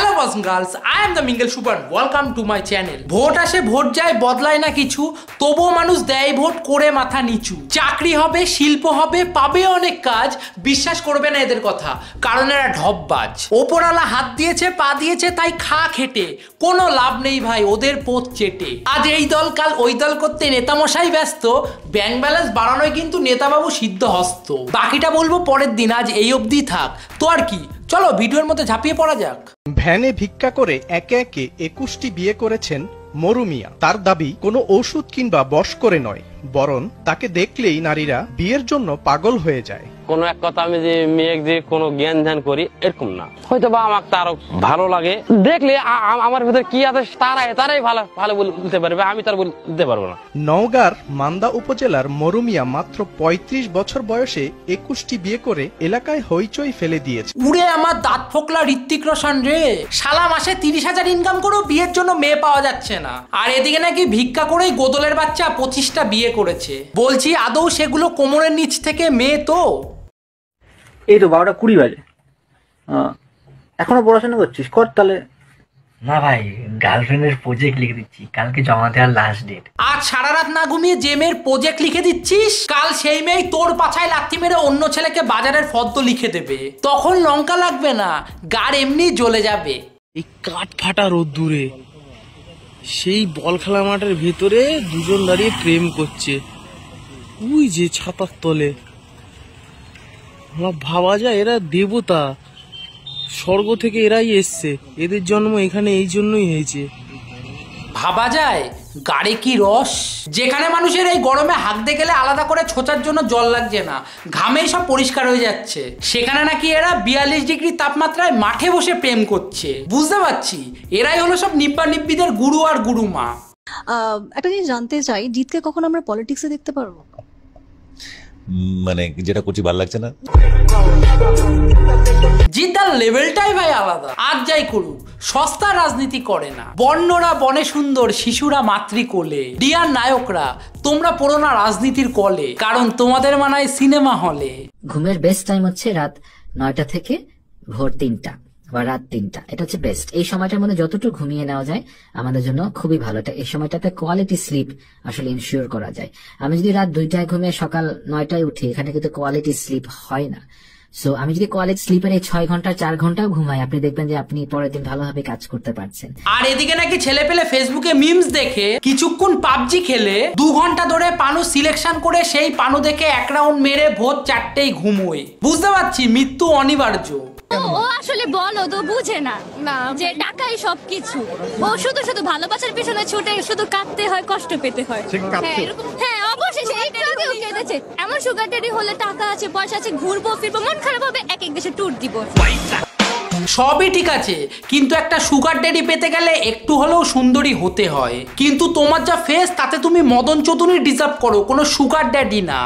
Hello boss girls, I am the mingle super, welcome to my channel. Vote আসে vote যায়, বদলায় না কিছু, তবুও মানুষ দেয় ভোট করে মাথা নিচু। চাকরি হবে, শিল্প হবে, পাবে অনেক কাজ, বিশ্বাস করবে না এদের কথা, কারণ এরা ঢপবাজ। ওপরওয়ালা হাত দিয়েছে, পা দিয়েছে, তাই খা খেটে, কোনো লাভ নেই ভাই ওদের পোত চেটে। আজ এই দল কাল ওই দল করতে নেতামশাই ব্যস্ত, ব্যাংক ব্যালেন্স বাড়ানোয় কিন্তু নেতাবাবু সিদ্ধ হস্ত। বাকিটা বলবো পরের দিন, আজ এই অবধি থাক। তো আর কি, চলো ভিডিওর মধ্যে ঝাঁপিয়ে পড়া যাক। ভ্যানে ভিক্ষা করে একে একে 21টি বিয়ে করেছেন মরু মিয়া। তার দাবি কোনো ওষুধ কিংবা বশ করে নয়, বরং তাকে দেখলেই নারীরা বিয়ের জন্য পাগল হয়ে যায়। কোনো এক কথা আমি যে মেয়ে যে কোনো জ্ঞান ধ্যান করি এরকম না, হয়তো বা আমাকে তারও ভালো লাগে দেখলে আমার ভিতরে কি আছে তারাই ভালো ভালো বলতে পারবে, আমি তার বলতে পারবো না। নওগাঁর মান্দা উপজেলার মরু মিয়া মাত্র 35 বছর বয়সে 21টি বিয়ে করে এলাকায় হইচই ফেলে দিয়েছে। উড়ে আমার দাঁত ফোকলা ঋত্বিক রোশন রে, শালা মাসে 30,000 ইনকাম করেও বিয়ের জন্য মেয়ে পাওয়া যাচ্ছে না, আর এদিকে নাকি ভিক্ষা করেই গোদলের বাচ্চা 25টা বিয়ে করেছে। বলছি আদৌ সেগুলো কোমরের নিচ থেকে মেয়ে তো? এই তো 12:20 বাজে, এখনো পড়াশোনা করছিস? কর তাহলে। না ভাই, গার্লফ্রেন্ডের প্রজেক্ট লিখে দিচ্ছি, কালকে জমা দেওয়ার লাস্ট ডেট। আজ সারা রাত না ঘুমিয়ে যে মেয়ের প্রজেক্ট লিখে দিচ্ছিস, কাল সেই মেয়ে তোর পাছায় লাথি মেরে অন্য ছেলেকে বাজারের ফর্দ লিখে দেবে, তখন লঙ্কা লাগবে না, গাড় এমনি জ্বলে যাবে। এই কাঠ ফাটা রোদ্দুরে সেই বল খেলা মাঠের ভেতরে দুজন দাঁড়িয়ে প্রেম করছে, ওই যে ছাতার তলে। আমার ভাবা যায় এরা দেবতা, স্বর্গ থেকে এরাই এসছে, এদের জন্ম এখানে এই জন্যই হয়েছে। ভাবা যায় গাড়ে কি রস, যেখানে মানুষের এই গরমে হাঁকতে গেলে আলাদা করে ছোচার জন্য জল লাগছে না, ঘামেই সব পরিষ্কার হয়ে যাচ্ছে, সেখানে নাকি এরা 42 ডিগ্রি তাপমাত্রায় মাঠে বসে প্রেম করছে। বুঝতে পারছি এরাই হলো সব নিব্বা নিব্বিদের গুরু আর গুরুমা। একটা জিনিস জানতে চাই, জিতকে কখন আমরা পলিটিক্সে দেখতে পারবো? মানে যেটা করছি ভালো লাগছে না। জিদ্দার লেভেলটাই ভাই আলাদা, আজ যাই করুক সস্তা রাজনীতি করে না। বর্ণরা বনে সুন্দর, শিশুরা মাতৃকোলে, ডিয়ার নায়করা তোমরা পড়ো না রাজনীতির কলে, কারণ তোমাদের মানায় সিনেমা হলে। ঘুমের বেস্ট টাইম হচ্ছে রাত 9টা থেকে ভোর 3টা বা রাত 3টা, এটা হচ্ছে বেস্ট। এই সময়টার মধ্যে যতটুকু ঘুমিয়ে নেওয়া যায় আমাদের জন্য খুবই ভালো। এই সময়টাতে কোয়ালিটি স্লিপ আসলে ইনশিওর করা যায়। আমি যদি রাত 2টায় ঘুমিয়ে সকাল 9টায় উঠি, এখানে কিন্তু কোয়ালিটি স্লিপ হয় না। সো আমি যদি কোয়ালিটি স্লিপের এই 6 ঘন্টা 4 ঘন্টাও ঘুমাই, আপনি দেখবেন যে আপনি পরের দিন ভালোভাবে কাজ করতে পারছেন। আর এদিকে নাকি ছেলে পেলে ফেসবুকে মিমস দেখে, কিছুক্ষণ পাবজি খেলে, 2 ঘন্টা ধরে পানু সিলেকশন করে সেই পানু দেখে 1 রাউন্ড মেরে ভোর 4টেই ঘুমোয়। বুঝতে পারছি মৃত্যু অনিবার্য। ও আসলে বলো তো বুঝে না যে টাকাই সবকিছু, ও শুধু শুধু ভালোবাসার পিছনে ছুটে শুধু কাঁদতে হয়, কষ্ট পেতে হয়। হ্যাঁ অবশেষে একটু কেঁদেছে। এমন সুগার ড্যাডি হলে টাকা আছে, পয়সা আছে, ঘুরবো ফিরবো, মন খারাপ হবে এক দেশে ট্যুর দিব, সবই ঠিক আছে, কিন্তু একটা সুগার ড্যাডি পেতে গেলে একটু হলেও সুন্দরী হতে হয়। কিন্তু তোমার যা ফেস, তাতে তুমি মদন চৌধুরী ডিজার্ভ করো, কোনো সুগার ড্যাডি না।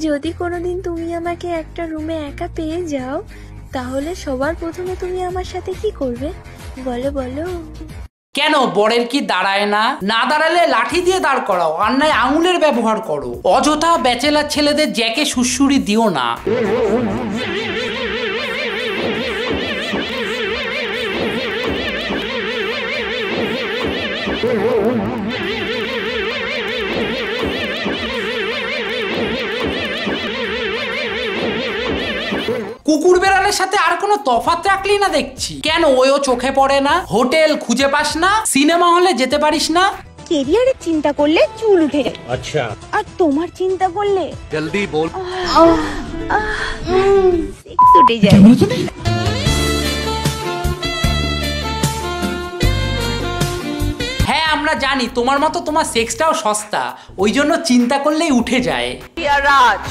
যদি কোনোদিন তুমি আমাকে একটা রুমে একা পেয়ে যাও, তাহলে সবার প্রথমে তুমি আমার সাথে কি করবে বলো বলো? কেন বরের কি দাঁড়ায় না? না দাঁড়ালে লাঠি দিয়ে দাঁড় করাও, আর নয় আঙুলের ব্যবহার করো। অযথা ব্যাচেলার ছেলেদের জ্যাকে সুড়সুড়ি দিও না। কুকুর বেড়ালের সাথে আর কোনো তফাৎ রাখলি না দেখছি। কেন ওইও চোখে পড়ে না? হোটেল খুঁজে পাস না? সিনেমা হলে যেতে পারিস না? কেরিয়ারের চিন্তা করলে চুল উঠে যায়, আচ্ছা, আর তোমার চিন্তা করলে জলদি বল সেক্স উঠে যায়। হ্যাঁ আমরা জানি তোমার মতো তোমার সেক্সটাও সস্তা, ওই জন্য চিন্তা করলেই উঠে যায়। রাজ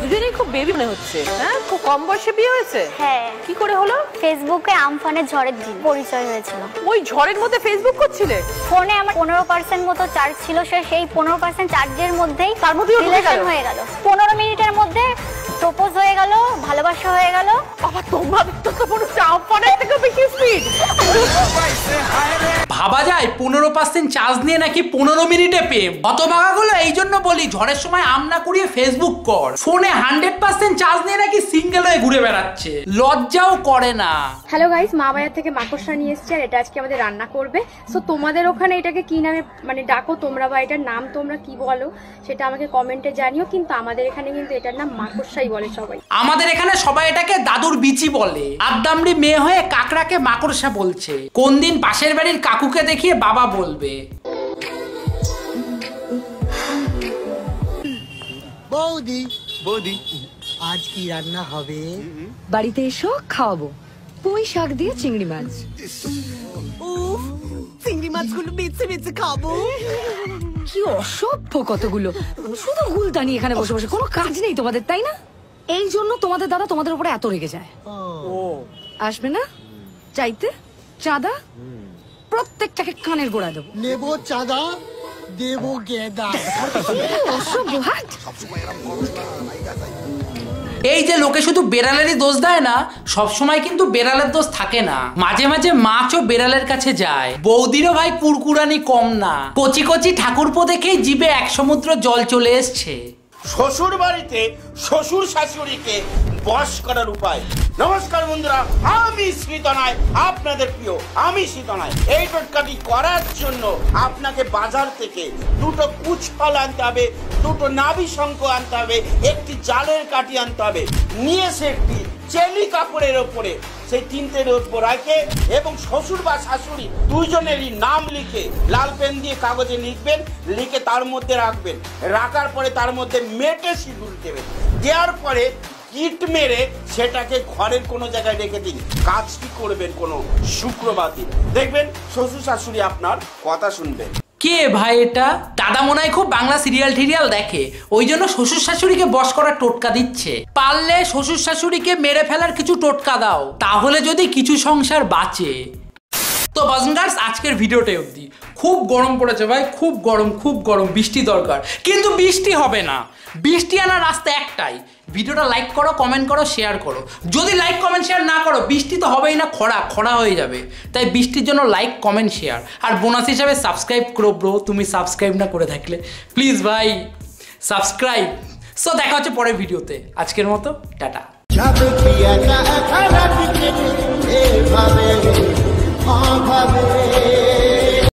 দুজনেই খুব বেবি মনে হচ্ছে। হ্যাঁ, খুব কম বয়সে বিয়ে হয়েছে। হ্যাঁ। কি করে হলো? ফেসবুকে আমফানের ঝড়ের দিন পরিচয় হয়েছিল। ওই ঝড়ের মধ্যে ফেসবুক করছিলে? ফোনে আমার 15% মতো চার্জ ছিল, সেই 15% চার্জের মধ্যেই রিলেশন হয়ে গেল। 15 মিনিটের মধ্যে প্রপোজ হয়ে গেল, ভালোবাসা হয়ে গেল। বাবা তোমার তো মনে হচ্ছে আমফানের থেকে বেশি স্পিড। ভাবা যায় 15% চার্জ নিয়ে নাকি 15 মিনিটে প্রেম। হতভাগাগুলো এই জন্য বলি ঝড়ের সময় আম না কুড়িয়ে ফেসবুক কর। ফোনে 100% চার্জ নিয়ে নাকি সিঙ্গেল হয়ে ঘুরে বেড়াচ্ছে, লজ্জাও করে না। হ্যালো গাইস, মা বাজার থেকে মাকড়সা নিয়ে এসেছে আর এটা আজকে আমাদের রান্না করবে। সো তোমাদের ওখানে এটাকে কি নামে মানে ডাকো তোমরা, বা এটার নাম তোমরা কি বলো সেটা আমাকে কমেন্টে জানিও। কিন্তু আমাদের এখানে কিন্তু এটার নাম মাকড়সাই বলে সবাই। আমাদের এখানে সবাই এটাকে দাদুর বিচি বলে। আদ্দামড়ি মেয়ে হয়ে কাকড়াকে মাকড়সা বলছে। কোন দিন পাশের বাড়ির কাকুকে দেখিয়ে বাবা বলবে। বৌদি বৌদি আজ কি রান্না হবে? বাড়িতে এসো, খাওয়াবো। পুঁই শাক দিয়ে চিংড়ি মাছ। উফ, চিংড়ি মাছগুলো বেছে বেছে খাবো। কি অসভ্য কতগুলো, শুধু গুলতানি এখানে বসে বসে, কোনো কাজ নেই তোমাদের, তাই না? এই জন্য তোমাদের দাদা তোমাদের উপরে এত রেগে যায়। আসবে না চাইতে চাঁদা? প্রত্যেকটাকে কানের গোড়া দেবো। নেবো চাঁদা, দেবো গেদা। অসভ্য, হাট। এই যে লোকে শুধু বেড়ালেরই দোষ দেয় না, সবসময় কিন্তু বেড়ালের দোষ থাকে না। মাঝে মাঝে মাছও বেড়ালের কাছে যায়। বৌদিরও ভাই কুরকুরানি কম না। কচি কচি ঠাকুরপো দেখেই জিভে এক সমুদ্র জল চলে এসছে। শ্বশুর বাড়িতে শ্বশুর শাশুড়িকে বশ করার উপায়। নমস্কার বন্ধুরা, আমি শ্রীতনয়, আপনাদের প্রিয় আমি শ্রীতনয়। এই টোটকাটি করার জন্য আপনাকে বাজার থেকে দুটো কুচফল আনতে হবে, দুটো নাভি শঙ্খ আনতে হবে, একটি জালের কাঠি আনতে হবে। নিয়ে সে একটি চেলি কাপড়ের ওপরে সেই তিনটের ওপর রাখে এবং শ্বশুর বা শাশুড়ি দুইজনেরই নাম লিখে লাল পেন দিয়ে কাগজে লিখবেন, লিখে তার মধ্যে রাখবেন। রাখার পরে তার মধ্যে মেটে সিঁদুর দেবেন। দেওয়ার পরে ইট মেরে সেটাকে ঘরের কোনো জায়গায় রেখে দিন। কাজটি করবেন কোনো শুক্রবার দিন, দেখবেন শ্বশুর শাশুড়ি আপনার কথা শুনবেন। কে ভাই এটা? দাদা মনে হয় খুব বাংলা সিরিয়াল টিরিয়াল দেখে, ওই জন্য শ্বশুর শাশুড়িকে বশ করার টোটকা দিচ্ছে। পারলে শ্বশুর শাশুড়িকে মেরে ফেলার কিছু টোটকা দাও, তাহলে যদি কিছু সংসার বাঁচে। তো বাজনগার্স, আজকের ভিডিওটা অবধি। খুব গরম পড়েছে ভাই, খুব গরম, খুব গরম। বৃষ্টি দরকার, কিন্তু বৃষ্টি হবে না। বৃষ্টি আনার রাস্তা একটাই, ভিডিওটা লাইক করো, কমেন্ট করো, শেয়ার করো। যদি লাইক কমেন্ট শেয়ার না করো, বৃষ্টি তো হবেই না, খরা হয়ে যাবে। তাই বৃষ্টির জন্য লাইক কমেন্ট শেয়ার, আর বোনাস হিসাবে সাবস্ক্রাইব করো ব্রো। তুমি সাবস্ক্রাইব না করে থাকলে প্লিজ ভাই সাবস্ক্রাইব। সো দেখা হচ্ছে পরের ভিডিওতে। আজকের মতো টাটা।